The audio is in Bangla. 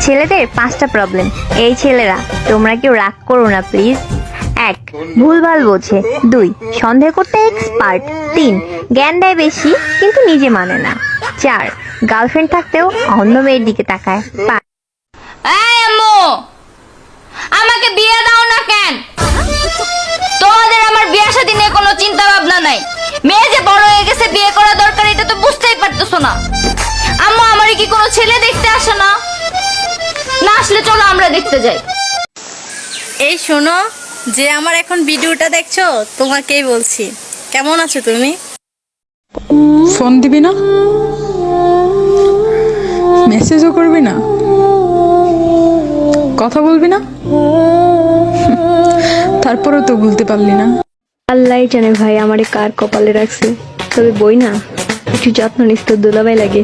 ছেলেদের 5টা প্রবলেম। এই ছেলেরা, তোমরা কেউ রাগ করো না প্লিজ। 1, ভুলভাল বোঝে। 2, সন্দেহ করতে এক্সপার্ট। 3, জ্ঞান দেয় বেশি কিন্তু নিজে মানে না। 4, গার্লফ্রেন্ড থাকতেও অন্য মেয়ের দিকে তাকায়। 5, এই আম্মু, আমাকে বিয়ে দাও না কেন? তোমাদের আমার বিয়ে শাদী নিয়ে কোনো চিন্তা ভাবনা নাই। মেয়ে যে বড় হয়ে গেছে, বিয়ে করা দরকার, এটা তো বুঝতেই পারতেছো না। আম্মু, আমারে কি কোনো ছেলে দেখতে আসে না? না আসলে চলো আমরা দেখতে যাই। এই শোনো, যে আমার এখন ভিডিওটা দেখছো তোমাকেই বলছি, কেমন আছো তুমি? ফোন দিবি না, মেসেজও করবি না, কথা বলবি না, তারপরেও তো ভুলতে পারলি না। আল্লাহ জানে ভাই আমারে কার কপালে রাখছে, তবে বই না একটু যত্ন নিস, তোর দুলাভাই লাগে।